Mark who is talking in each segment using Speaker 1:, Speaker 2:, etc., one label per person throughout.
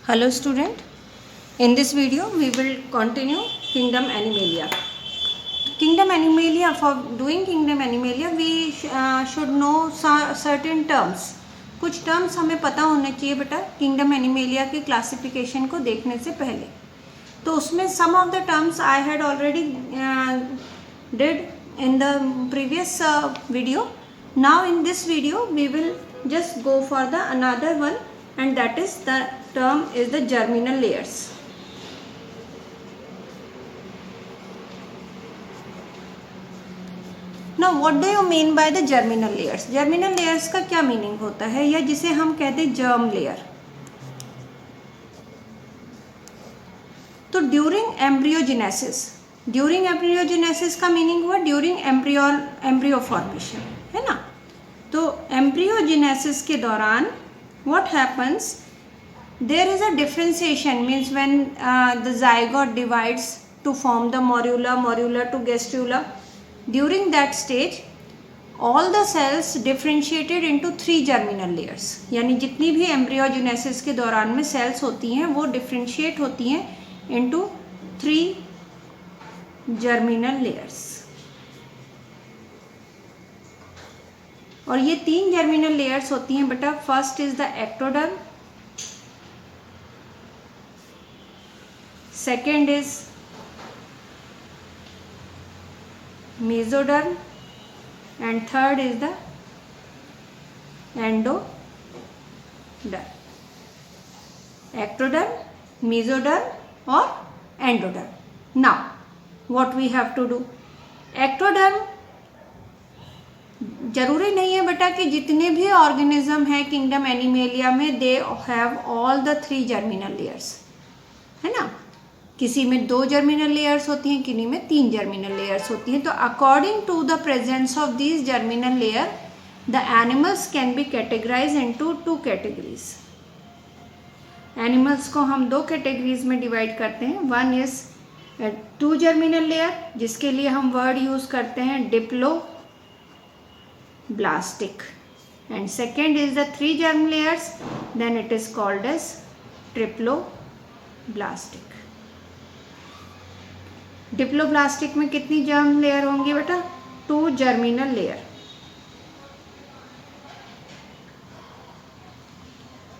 Speaker 1: Hello student, in this video we will continue Kingdom Animalia. Kingdom Animalia, for doing Kingdom Animalia we should know certain terms. कुछ terms हमें पता होने चाहिए बेटा Kingdom Animalia की classification को देखने से पहले. तो उसमें some of the terms I had already did in the previous video. Now in this video we will just go for the another one, and that is the term is the germinal layers. Now what do you mean by the germinal layers? Germinal layers का क्या meaning होता है, या जिसे हम कहते हैं germ layer. तो ड्यूरिंग एम्ब्रियोजेनेसिस का मीनिंग हुआ ड्यूरिंग एम्ब्रियो फॉर्मेशन, है ना. तो एम्ब्रियोजेनेसिस के दौरान what happens, there is a differentiation, means when the zygote divides to form the morula to gastrula. During that stage all the cells differentiated into 3 germinal layers. यानी जितनी भी embryogenesis के दौरान में सेल्स होती हैं वो डिफ्रेंशिएट होती हैं into 3 germinal layers. और ये 3 germinal layers होती हैं बेटा. First is the ectoderm, second is mesoderm, and third is the endoderm. Ectoderm, mesoderm or endoderm. Now what we have to do, ectoderm जरूरी नहीं है बेटा कि जितने भी ऑर्गेनिज्म है किंगडम एनिमेलिया में they have all the 3 germinal layers, है ना. किसी में 2 जर्मिनल लेयर्स होती हैं, किसी में 3 जर्मिनल लेयर्स होती हैं. तो according to the presence of these germinal layer the animals can be categorize into 2 categories. Animals को हम 2 कैटेगरीज में डिवाइड करते हैं. वन इज 2 जर्मिनल लेयर, जिसके लिए हम वर्ड यूज करते हैं diploblastic, and second is the 3 germ layers, then it is called as triploblastic. Diploblastic में कितनी जर्म लेयर होंगी बेटा? 2 जर्मिनल लेयर.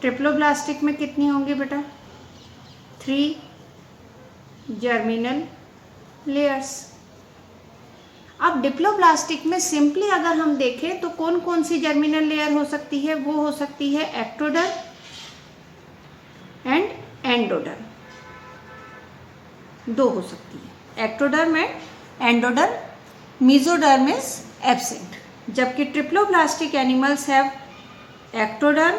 Speaker 1: ट्रिप्लोब्लास्टिक में कितनी होंगी बेटा? 3 जर्मिनल लेयर्स. अब डिप्लोब्लास्टिक में सिंपली अगर हम देखें तो कौन कौन सी जर्मिनल लेयर हो सकती है? वो हो सकती है एक्टोडर्म एंड एंडोडर्म. 2 हो सकती है, ectoderm and endoderm. Mesoderm is absent. जबकि triploblastic animals have ectoderm,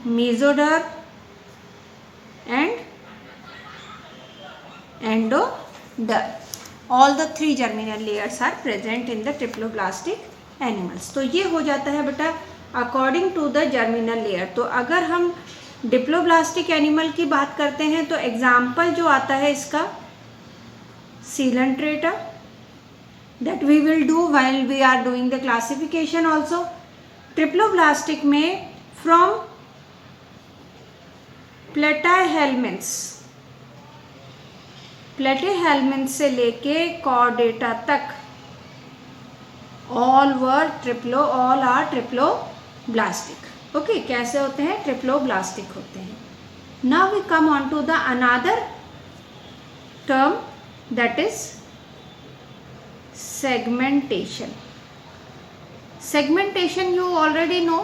Speaker 1: mesoderm and endoderm. All the 3 germinal layers are present in the triploblastic animals. तो ये हो जाता है बेटा according to the germinal layer. तो अगर हम डिप्लोब्लास्टिक एनिमल की बात करते हैं तो एग्जाम्पल जो आता है इसका coelenterata, that we will do while we are doing the classification also. Triploblastic में फ्रॉम प्लेटेहेलमिन्थ्स से लेके कॉर्डेटा तक ऑल आर ट्रिप्लोब्लास्टिक. ओके, कैसे होते हैं? ट्रिप्लोब्लास्टिक होते हैं. Now we come on to the another term, that is segmentation. Segmentation you already know.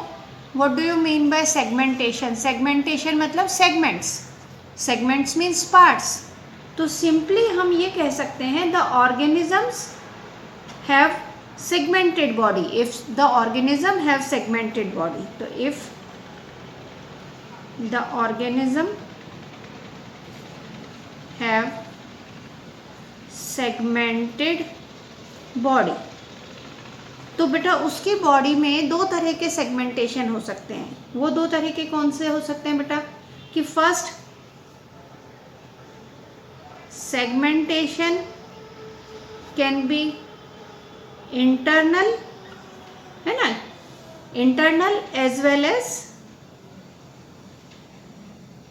Speaker 1: What do you mean by segmentation? Segmentation मतलब सेगमेंट्स मीन्स पार्ट्स. तो simply हम ये कह सकते हैं the organisms have segmented body. If the organism have segmented body, so if the organism have segmented body, तो बेटा उसकी बॉडी में 2 तरह के सेगमेंटेशन हो सकते हैं. वो 2 तरह के कौन से हो सकते हैं बेटा? कि first segmentation can be internal, है ना, internal as well as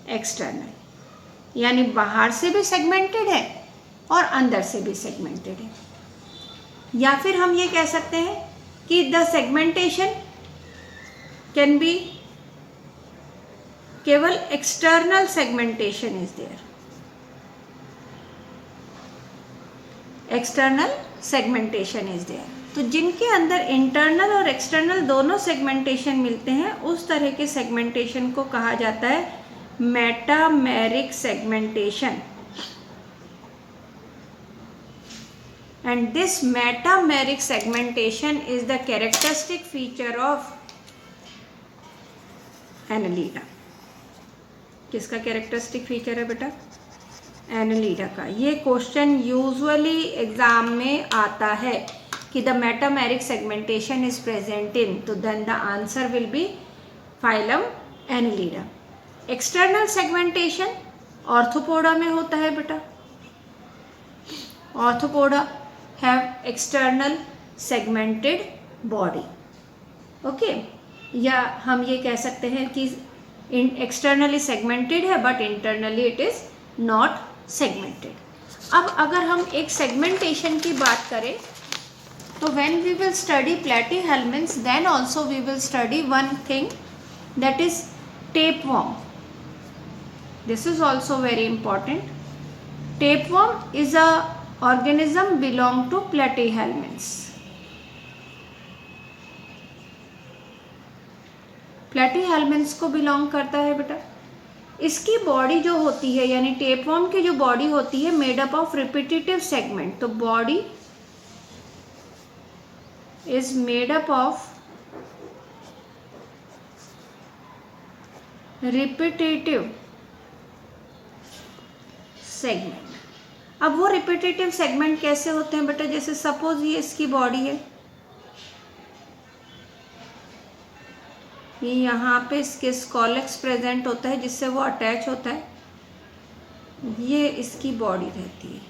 Speaker 1: external, यानी बाहर से भी सेगमेंटेड है और अंदर से भी सेगमेंटेड है। या फिर हम ये कह सकते हैं कि द सेगमेंटेशन कैन बी, केवल external segmentation is there, external segmentation is there. तो जिनके अंदर इंटरनल और एक्सटर्नल दोनों सेगमेंटेशन मिलते हैं उस तरह के सेगमेंटेशन को कहा जाता है metameric segmentation. And this metameric segmentation is the characteristic feature of Annelida। किसका कैरेक्टरिस्टिक फीचर है बेटा? Annelida का। ये क्वेश्चन यूजुअली एग्जाम में आता है कि the metameric segmentation is present in, तो then the answer will be phylum Annelida। External segmentation Arthropoda में होता है बेटा। Arthropoda have external segmented body, okay? या हम ये कह सकते हैं कि externally segmented है but internally it is not segmented। अब अगर हम एक segmentation की बात करें तो when we will study platyhelminths then also we will study one thing, that is tapeworm। This is also very important। Tapeworm is a organism belong to platyhelminths। platyhelminths को belong करता है बेटा। इसकी बॉडी जो होती है, यानी टेपवर्म की जो बॉडी होती है, made up of repetitive segment. तो body is made up of repetitive segment. अब वो रिपीटेटिव सेगमेंट कैसे होते हैं बेटा? जैसे सपोज ये इसकी बॉडी है, ये यहाँ पे इसके स्कॉलेक्स प्रेजेंट होता है जिससे वो अटैच होता है, ये इसकी बॉडी रहती है।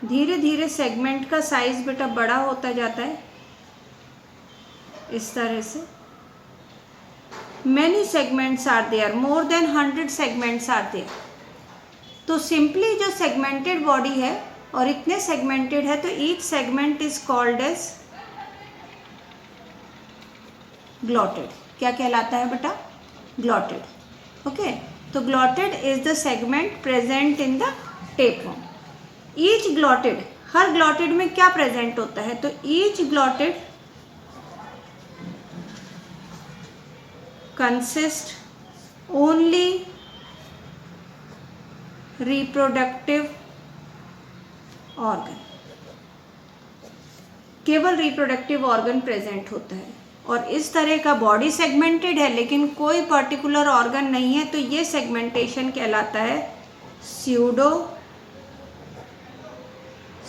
Speaker 1: धीरे धीरे सेगमेंट का साइज बेटा बड़ा होता जाता है इस तरह से। Many segments are there, more than 100 segments are there। तो सिंपली जो सेगमेंटेड बॉडी है और इतने सेगमेंटेड है तो each segment is called as glottid. क्या कहलाता है बेटा? ग्लॉटेड। ओके, तो glottid is the segment present in the tapeworm. Each glottid, हर ग्लॉटेड में क्या प्रेजेंट होता है? तो each glottid consist only reproductive organ, केवल रिप्रोडक्टिव ऑर्गन प्रेजेंट होता है। और इस तरह का बॉडी सेगमेंटेड है लेकिन कोई पर्टिकुलर ऑर्गन नहीं है, तो ये सेगमेंटेशन कहलाता है स्यूडो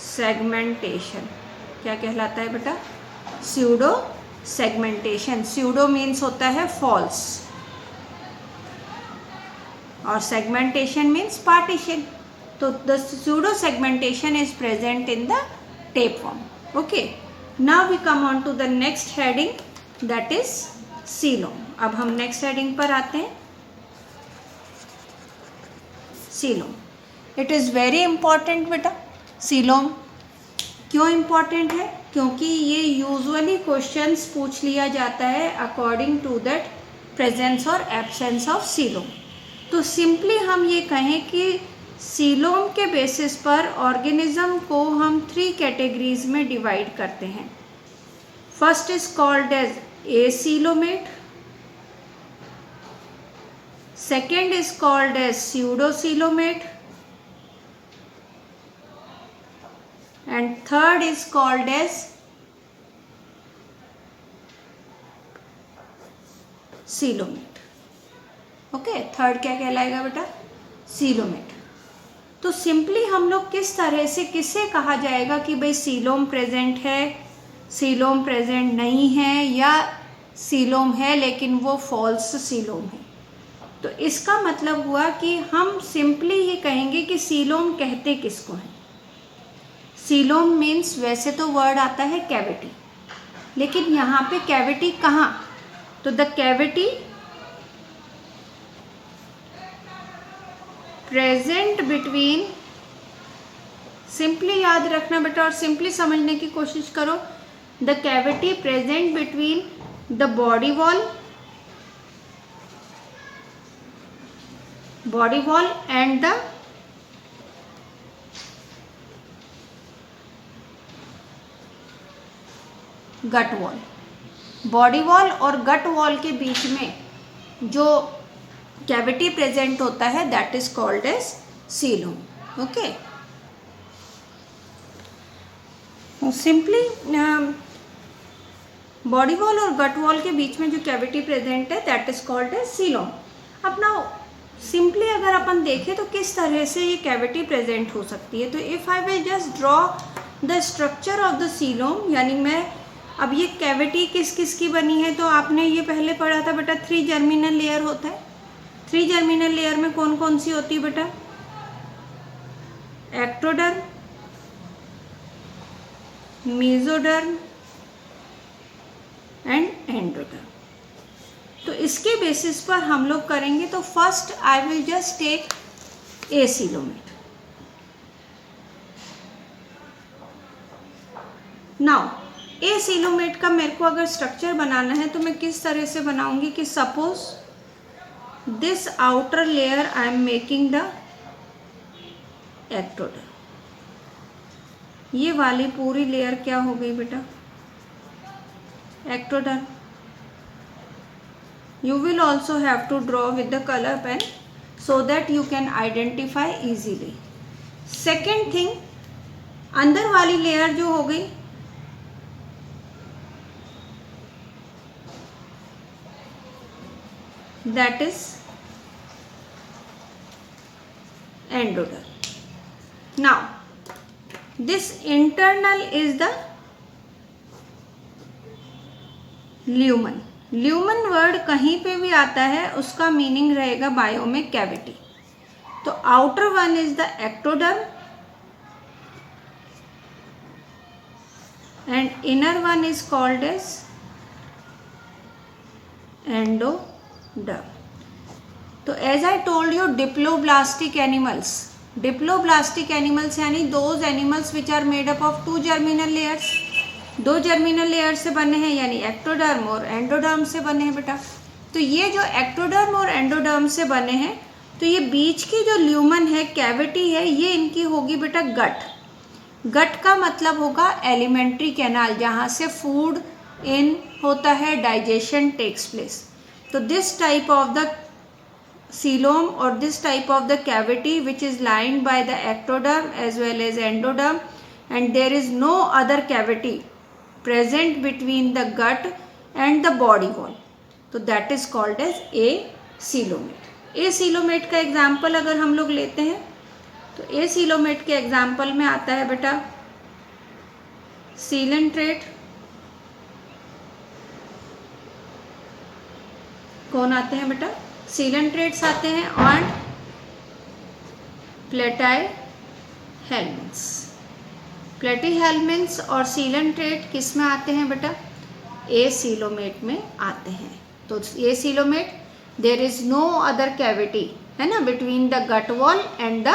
Speaker 1: सेगमेंटेशन। क्या कहलाता है बेटा? Pseudo segmentation. स्यूडो मीन्स होता है फॉल्स और सेगमेंटेशन मीन्स पार्टीशन। तो the pseudo segmentation is present in the tapeworm। Okay, now we come on to the next heading, that is coelom. अब हम नेक्स्ट हेडिंग पर आते हैं, coelom. It is very important बेटा। Coelom क्यों important है? क्योंकि ये यूजुअली क्वेश्चंस पूछ लिया जाता है अकॉर्डिंग टू दैट प्रेजेंस और एब्सेंस ऑफ सीलोम। तो सिंपली हम ये कहें कि सीलोम के बेसिस पर ऑर्गेनिज्म को हम 3 कैटेगरीज में डिवाइड करते हैं। First is called as acoelomate, second is called as pseudocoelomate, and third is called as coelomate. Okay, third क्या कहलाएगा बेटा? सीलोमेट। तो सिंपली हम लोग किस तरह से किसे कहा जाएगा कि भाई सीलोम प्रेजेंट है, सीलोम प्रेजेंट नहीं है, या सीलोम है लेकिन वो फॉल्स सीलोम है? तो इसका मतलब हुआ कि हम सिंपली ये कहेंगे कि सीलोम कहते किसको है। सीलोम मीन्स, वैसे तो वर्ड आता है कैविटी, लेकिन यहाँ पे कैविटी कहाँ, तो the cavity present between, simply याद रखना बेटा और सिंपली समझने की कोशिश करो, the cavity present between the body wall and the gut wall. Body wall और गट वॉल के बीच में जो कैविटी प्रेजेंट होता है that is called as coelom. Okay, simply body wall और गट वॉल के बीच में जो कैविटी प्रेजेंट है that is called as coelom. अब ना सिंपली अगर अपन देखें तो किस तरह से ये कैविटी प्रेजेंट हो सकती है, तो if I will just draw the structure of the coelom, यानी मैं अब ये कैविटी किस किस की बनी है, तो आपने ये पहले पढ़ा था बेटा 3 जर्मिनल लेयर होता है। 3 जर्मिनल लेयर में कौन कौन सी होती है बेटा, एक्टोडर्म, मेसोडर्म एंड एंडोडर्म। तो इसके बेसिस पर हम लोग करेंगे, तो first I will just take A coelomate. Now acoelomate का मेरे को अगर स्ट्रक्चर बनाना है तो मैं किस तरह से बनाऊंगी कि suppose this outer layer I am making the ectoderm, ये वाली पूरी लेयर क्या हो गई बेटा, ectoderm. You will also have to draw with the color pen so that you can identify easily. Second thing, अंदर वाली लेयर जो हो गई that is endoderm. Now this internal is the lumen. Lumen word कहीं पे भी आता है उसका मीनिंग रहेगा बायोमिक कैविटी। तो outer one is the ectoderm and inner one is called as endoderm. तो as I told you diploblastic animals यानी those animals which are made up of 2 germinal layers, 2 germinal layer से बने हैं, यानी ectoderm और endoderm से बने हैं बेटा। तो ये जो एक्टोडर्म और एंडोडर्म से बने हैं, तो ये बीच की जो ल्यूमन है, कैविटी है, ये इनकी होगी बेटा गट। गट का मतलब होगा एलिमेंट्री कैनाल, जहाँ से फूड इन होता है, डाइजेशन टेक्स प्लेस। तो this type of the coelom और this type of the cavity which is lined by the ectoderm as well as endoderm, and there is no other cavity present between the gut and the body wall, तो that is called as a coelomate. a coelomate का example अगर हम लोग लेते हैं तो a coelomate के example में आता है बेटा सीलेंट्रेट, कौन आते हैं बेटा, सीलेंट्रेट्स आते हैं और प्लेटाइहेल्मिन्थ्स। प्लेटीहेल्मिन्थ्स और सीलेंट्रेट किस में आते हैं बेटा, ए सीलोमेट में आते हैं। तो acoelomate there is no other cavity, है ना, between the gut wall and the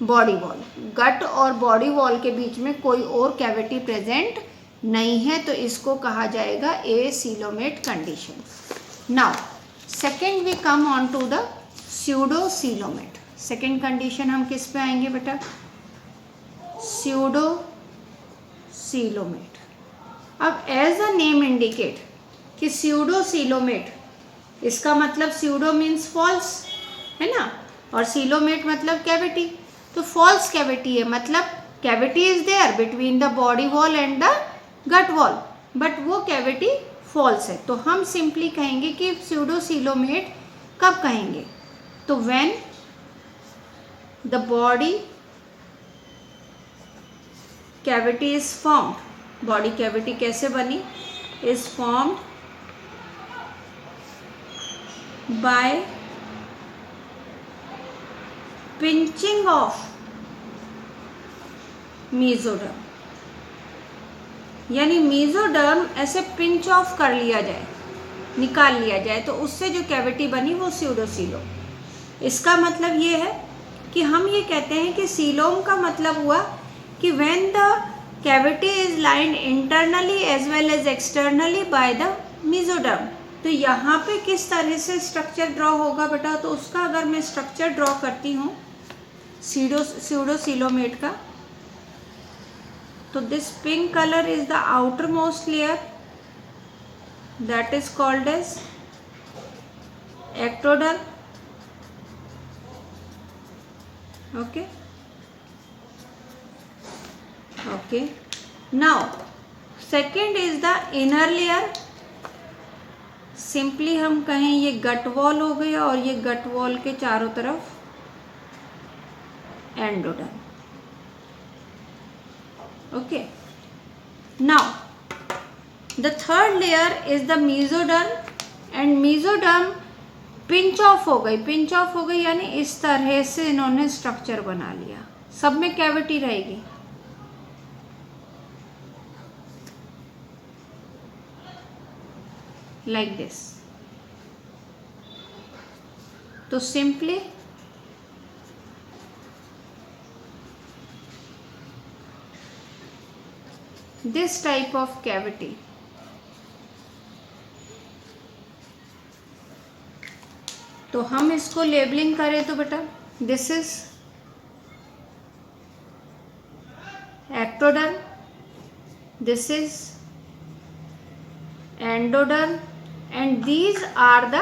Speaker 1: body wall. Gut और बॉडी वॉल के बीच में कोई और कैविटी प्रेजेंट नहीं है, तो इसको कहा जाएगा acoelomate condition. Now second we come on to the pseudocoelomate. Second condition हम किस पे आएंगे बेटा, स्यूडो सीलोमेट। अब एज अ नेम इंडिकेट कि स्यूडो सीलोमेट, इसका मतलब स्यूडो मीन्स फॉल्स, है ना, और सीलोमेट मतलब कैविटी। तो फॉल्स कैविटी है, मतलब cavity is there between the body wall and the gut wall, but वो कैविटी फॉल्स है। तो हम सिंपली कहेंगे कि स्यूडो सीलोमेट कब कहेंगे, तो when the body cavity is formed, body cavity कैसे बनी, is formed by pinching of mesoderm. यानी मेसोडर्म ऐसे पिंच ऑफ कर लिया जाए, निकाल लिया जाए, तो उससे जो कैविटी बनी वो स्यूडोसीलोम। इसका मतलब ये है कि हम ये कहते हैं कि सीलोम का मतलब हुआ कि when the cavity is lined internally as well as externally by the mesoderm. तो यहाँ पे किस तरह से स्ट्रक्चर ड्रॉ होगा बेटा, तो उसका अगर मैं स्ट्रक्चर ड्रॉ करती हूँ स्यूडोसीलोमेट का, तो this pink colour is the outer most layer, that is called as ectoderm. Okay, now second is the inner layer. Simply हम कहें ये गट वॉल हो गया और ये गट वॉल के चारों तरफ endoderm. Okay, now the third layer is the mesoderm, and mesoderm pinch off हो गई, pinch off हो गई यानी इस तरह से इन्होंने स्ट्रक्चर बना लिया, सब में कैविटी रहेगी। like this। तो simply this type of cavity तो हम इसको लेबलिंग करें तो बेटा this is ectoderm, this is endoderm, and these are the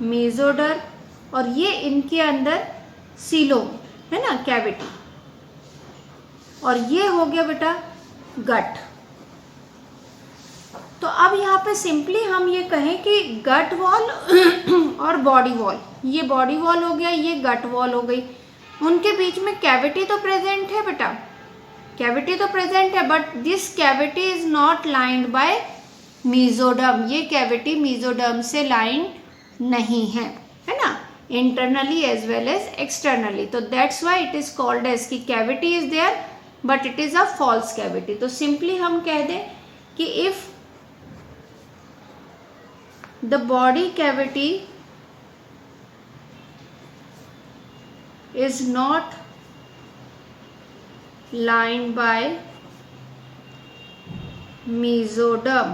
Speaker 1: mesoderm, और ये इनके अंदर सीलोम है ना, कैविटी, और ये हो गया बेटा गट। तो अब यहाँ पे सिंपली हम ये कहें कि गट वॉल और बॉडी वॉल, ये बॉडी वॉल हो गया, ये गट वॉल हो गई, उनके बीच में कैविटी तो प्रेजेंट है बेटा, कैविटी तो प्रेजेंट है, but this cavity is not lined by mesoderm. ये कैविटी मेसोडर्म से लाइंड नहीं है, है ना, internally as well as externally. तो that's why it is called as कि cavity is there but it is a false cavity. तो simply हम कह दें कि if the body cavity is not lined by mesoderm,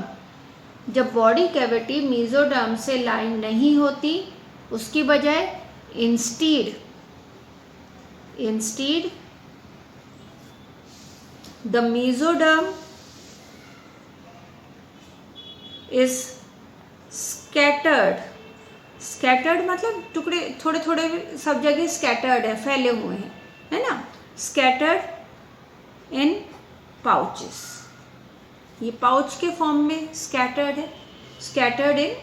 Speaker 1: जब बॉडी कैविटी मेसोडर्म से line नहीं होती, उसकी बजाय instead the mesoderm is scattered मतलब टुकड़े थोड़े थोड़े सब जगह स्कैटर्ड है, फैले हुए हैं, है ना, स्कैटर्ड इन पाउचेस, ये पाउच के फॉर्म में स्कैटर्ड है, scattered in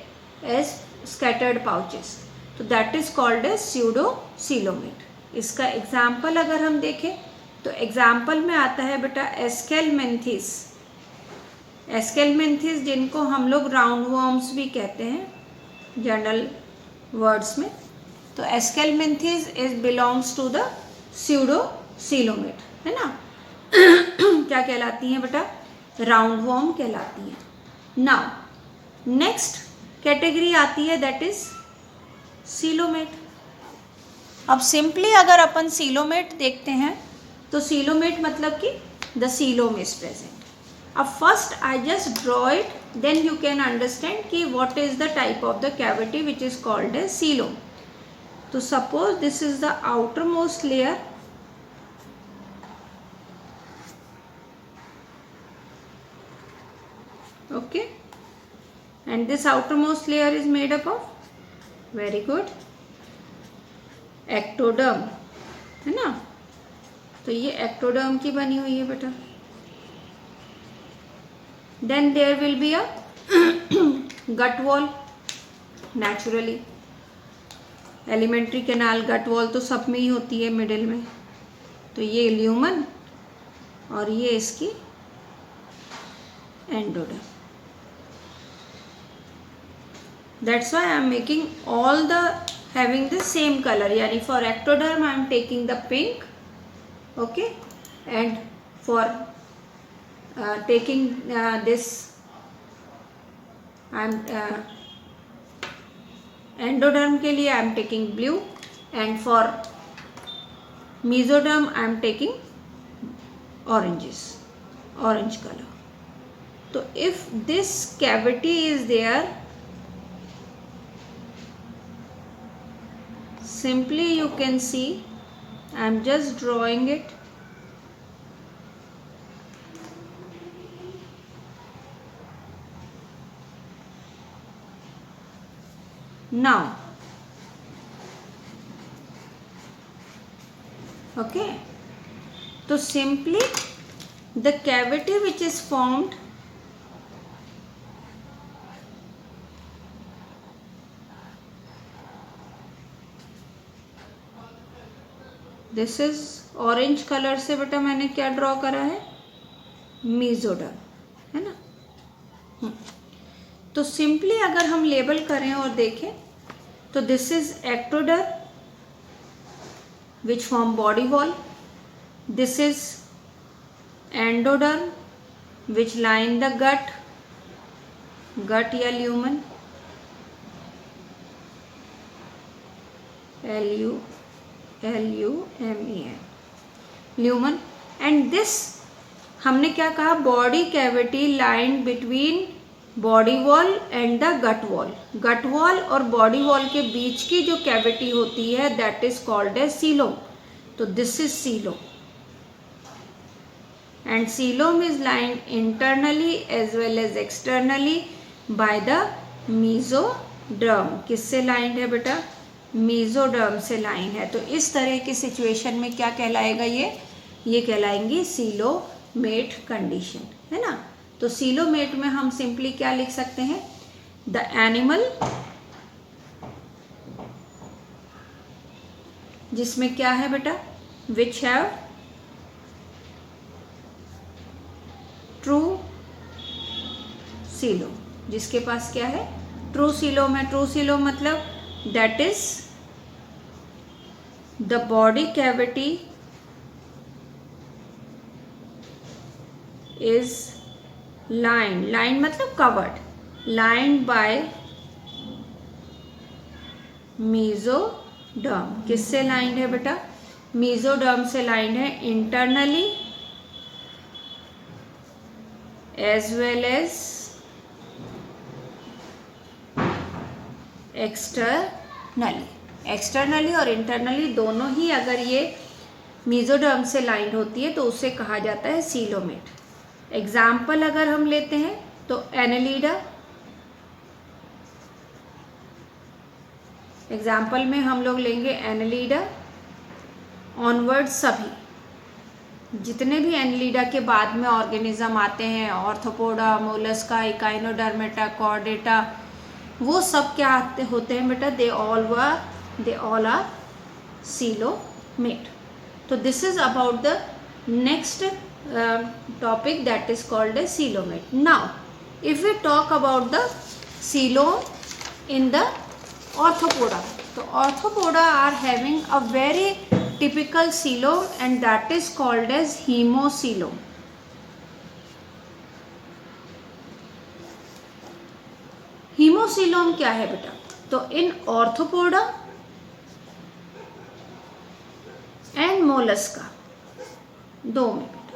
Speaker 1: as scattered pouches. तो that is called as pseudocoelomate. इसका एग्जाम्पल अगर हम देखें तो एग्जाम्पल में आता है बेटा एस्केलमेंथिस, एस्केलमेंथिस जिनको हम लोग राउंड वर्म्स भी कहते हैं जनरल वर्ड्स में। तो Aschelminthes is belongs to the pseudocoelomate, है ना। क्या कहलाती हैं बेटा, राउंड वर्म कहलाती हैं। नाउ नेक्स्ट कैटेगरी आती है दैट इज सीलोमेट। अब सिंपली अगर अपन सीलोमेट देखते हैं तो सीलोमेट मतलब कि द सीलोम इज प्रेजेंट। अब first I just draw it, then you can understand कि what is the type of the cavity which is called as coelom. तो suppose this is the outermost layer, okay, and this outermost layer is made up of, very good, ectoderm, है ना। तो ये ectoderm की बनी हुई है बेटा। Then there will be a gut wall, naturally alimentary canal gut wall तो सब में ही होती है मिडिल में। तो ये ल्यूमन और ये इसकी endoderm. That's why I am making all the having the same colour, यानी for ectoderm I am taking the pink, okay, and for taking this, I am endoderm के लिए I am taking blue, and for mesoderm I am taking orange color. So if this cavity is there, simply you can see I am just drawing it. Now, okay, so simply the cavity which is formed, this is orange colour से बेटा मैंने क्या draw करा है, mesoderm, है ना। तो simply अगर हम लेबल करें और देखें तो this is ectoderm which form body wall, this is endoderm which line the gut या lumen, LUMEN, lumen, and this हमने क्या कहा, body cavity line between body wall and the gut wall और बॉडी वॉल के बीच की जो कैविटी होती है that is called as coelom. तो this is coelom and coelom is lined internally as well as externally by the mesoderm. किससे लाइंड है बेटा, मेसोडर्म से लाइन है. तो इस तरह की सिचुएशन में क्या कहलाएगा, ये कहलाएंगी सीलोमेट कंडीशन, है ना. तो सीलोमेट में हम सिंपली क्या लिख सकते हैं, द एनिमल जिसमें क्या है बेटा, विच हैव ट्रू सीलोम, जिसके पास क्या है, ट्रू सीलोम है. ट्रू सीलोम मतलब that is the body cavity is line मतलब कवर्ड, लाइंड बाय मेसोडर्म. किससे लाइंड है बेटा, मेसोडर्म से लाइंड है internally as well as externally और इंटरनली दोनों ही अगर ये मेसोडर्म से लाइंड होती है तो उसे कहा जाता है सीलोमेट. एग्जाम्पल अगर हम लेते हैं तो एनेलिडा, एग्जाम्पल में हम लोग लेंगे एनेलिडा ऑनवर्ड, सभी जितने भी एनेलिडा के बाद में ऑर्गेनिज्म आते हैं, ऑर्थोपोडा, मोलस्का, इकाइनोडर्मेटा, कॉर्डेटा, वो सब क्या होते हैं बेटा, दे ऑल आर सीलोमेट. तो this is about the next topic that is called a coelomate. Now if we talk about the coelom in the Arthropoda, तो Arthropoda are having a very typical coelom and that is called as hemocoelom. hemocoelom क्या है बेटा, तो इन arthropoda and Mollusca, दो में बेटा,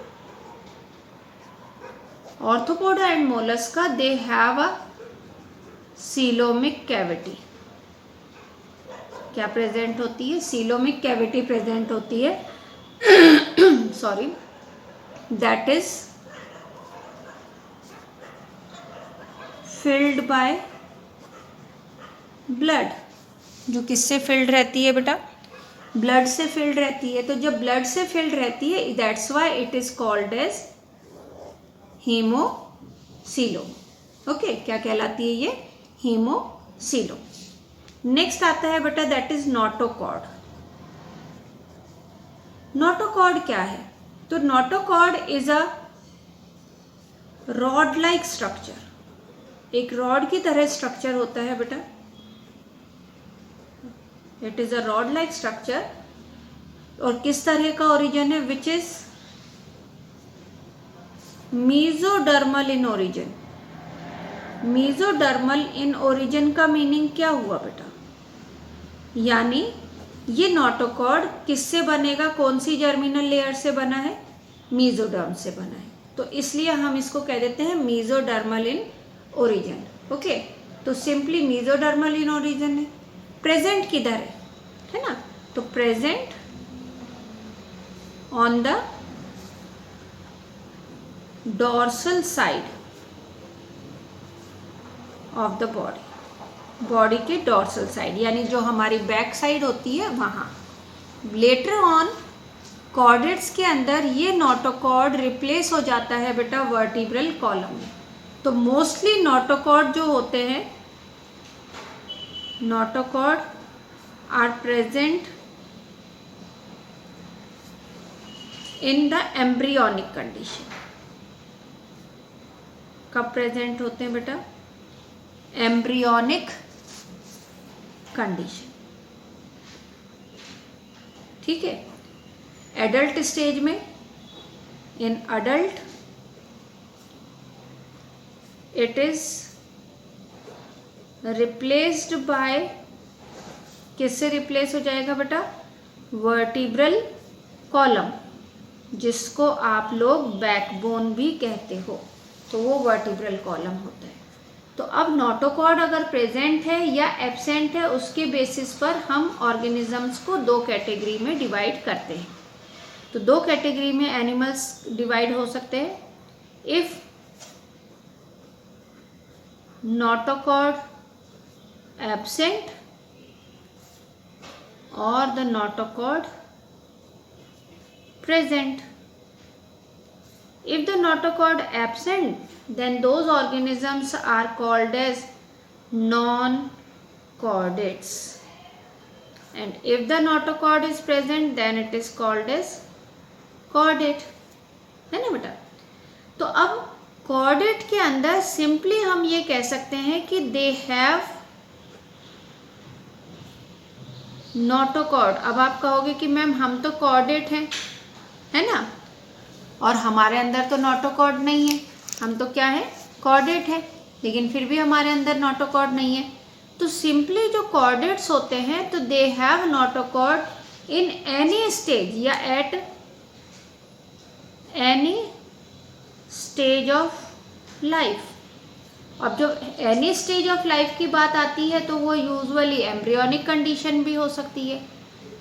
Speaker 1: arthropoda and Mollusca they have a coelomic cavity. क्या present होती है, सीलोमिक कैविटी प्रेजेंट होती है, sorry, that is filled by blood. जो किससे फिल्ड रहती है बेटा, ब्लड से फिल्ड रहती है. तो जब ब्लड से फिल्ड रहती है that's why it is called as haemocoelom. Okay, क्या कहलाती है ये, हीमोसीलोम. नेक्स्ट आता है बेटा दैट इज नोटोकॉर्ड. नोटोकॉर्ड क्या है, तो notochord is a rod like structure. एक रॉड की तरह स्ट्रक्चर होता है बेटा, it is a rod like structure. और किस तरह का ओरिजिन है, which is mesodermal in origin. Mesodermal in origin का मीनिंग क्या हुआ बेटा? यानी ये नोटोकॉर्ड किससे बनेगा, कौन सी जर्मिनल लेयर से बना है? मीजोडर्म से बना है, तो इसलिए हम इसको कह देते हैं मीजोडर्मल इन ओरिजिन। ओके, तो सिंपली मीजोडर्मल इन ओरिजिन है। प्रेजेंट किधर है ना? तो present on the dorsal side of the body, body के डोर्सल साइड, यानी जो हमारी बैक साइड होती है वहाँ। लेटर ऑन कॉर्डेट्स के अंदर ये नोटोकॉर्ड रिप्लेस हो जाता है बेटा वर्टिब्रल कॉलम में। तो मोस्टली नोटोकॉर्ड जो होते हैं, notochord are present in the embryonic condition. कब प्रेजेंट होते हैं बेटा? एम्ब्रियोनिक कंडीशन, ठीक है। एडल्ट स्टेज में, in adult it is replaced by, किससे रिप्लेस हो जाएगा बेटा? वर्टिब्रल कॉलम, जिसको आप लोग बैकबोन भी कहते हो, तो वो वर्टिब्रल कॉलम होता है। तो अब नोटोकॉर्ड अगर प्रेजेंट है या एब्सेंट है, उसके बेसिस पर हम ऑर्गेनिजम्स को दो कैटेगरी में डिवाइड करते हैं। तो दो कैटेगरी में एनिमल्स डिवाइड हो सकते हैं। इफ नोटोकॉर्ड एब्सेंट और the notochord present. If the notochord absent, then those organisms are called as non-chordates, and if the notochord is present, then it is called as chordate, है ना बेटा? तो अब chordate के अंदर सिंपली हम ये कह सकते हैं कि they have notochord। अब आप कहोगे कि मैम हम तो chordate हैं, है ना, और हमारे अंदर तो नोटोकॉर्ड नहीं है, हम तो क्या है? कॉर्डेट है, लेकिन फिर भी हमारे अंदर नोटोकॉर्ड नहीं है। तो सिंपली जो कॉर्डेट्स होते हैं, तो they have notochord in any stage या at any stage of life. अब जो एनी स्टेज ऑफ लाइफ की बात आती है, तो वो यूजुअली एम्ब्रियोनिक कंडीशन भी हो सकती है।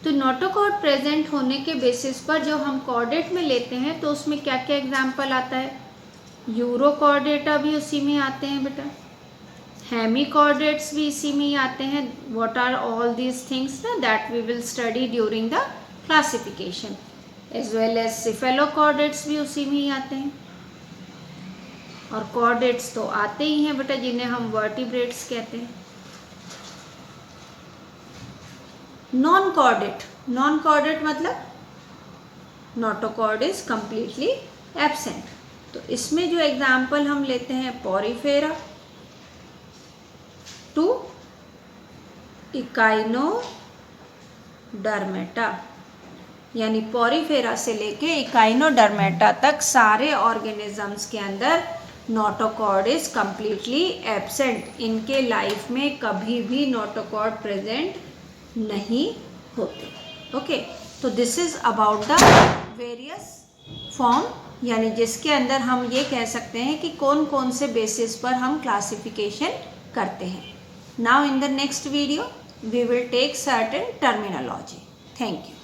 Speaker 1: तो नोटोकॉर्ड प्रेजेंट होने के बेसिस पर जो हम कॉर्डेट में लेते हैं, तो उसमें क्या क्या एग्जाम्पल आता है? यूरोकॉर्डेटा भी उसी में आते हैं बेटा, हेमिकॉर्डेट्स भी इसी में ही आते हैं। What are all these things that we will study during the classification, as well as cephalochordates भी उसी में ही आते हैं। और कॉर्डेट्स तो आते ही हैं बेटा, जिन्हें हम वर्टिब्रेट्स कहते हैं। नॉन कॉर्डेट, नॉन कॉर्डेट मतलब नोटोकॉर्ड इज कंप्लीटली एब्सेंट। तो इसमें जो एग्जाम्पल हम लेते हैं, पोरीफेरा टू इकाइनोडर्मेटा, यानी पोरीफेरा से लेके इकाइनोडर्मेटा तक सारे ऑर्गेनिजम्स के अंदर नोटोकॉर्ड इज कंप्लीटली एब्सेंट। इनके लाइफ में कभी भी नोटोकॉर्ड प्रेजेंट नहीं होते। ओके, तो this is about the various form, यानी जिसके अंदर हम ये कह सकते हैं कि कौन कौन से बेसिस पर हम क्लासिफिकेशन करते हैं। Now in the next video we will take certain terminology. Thank you.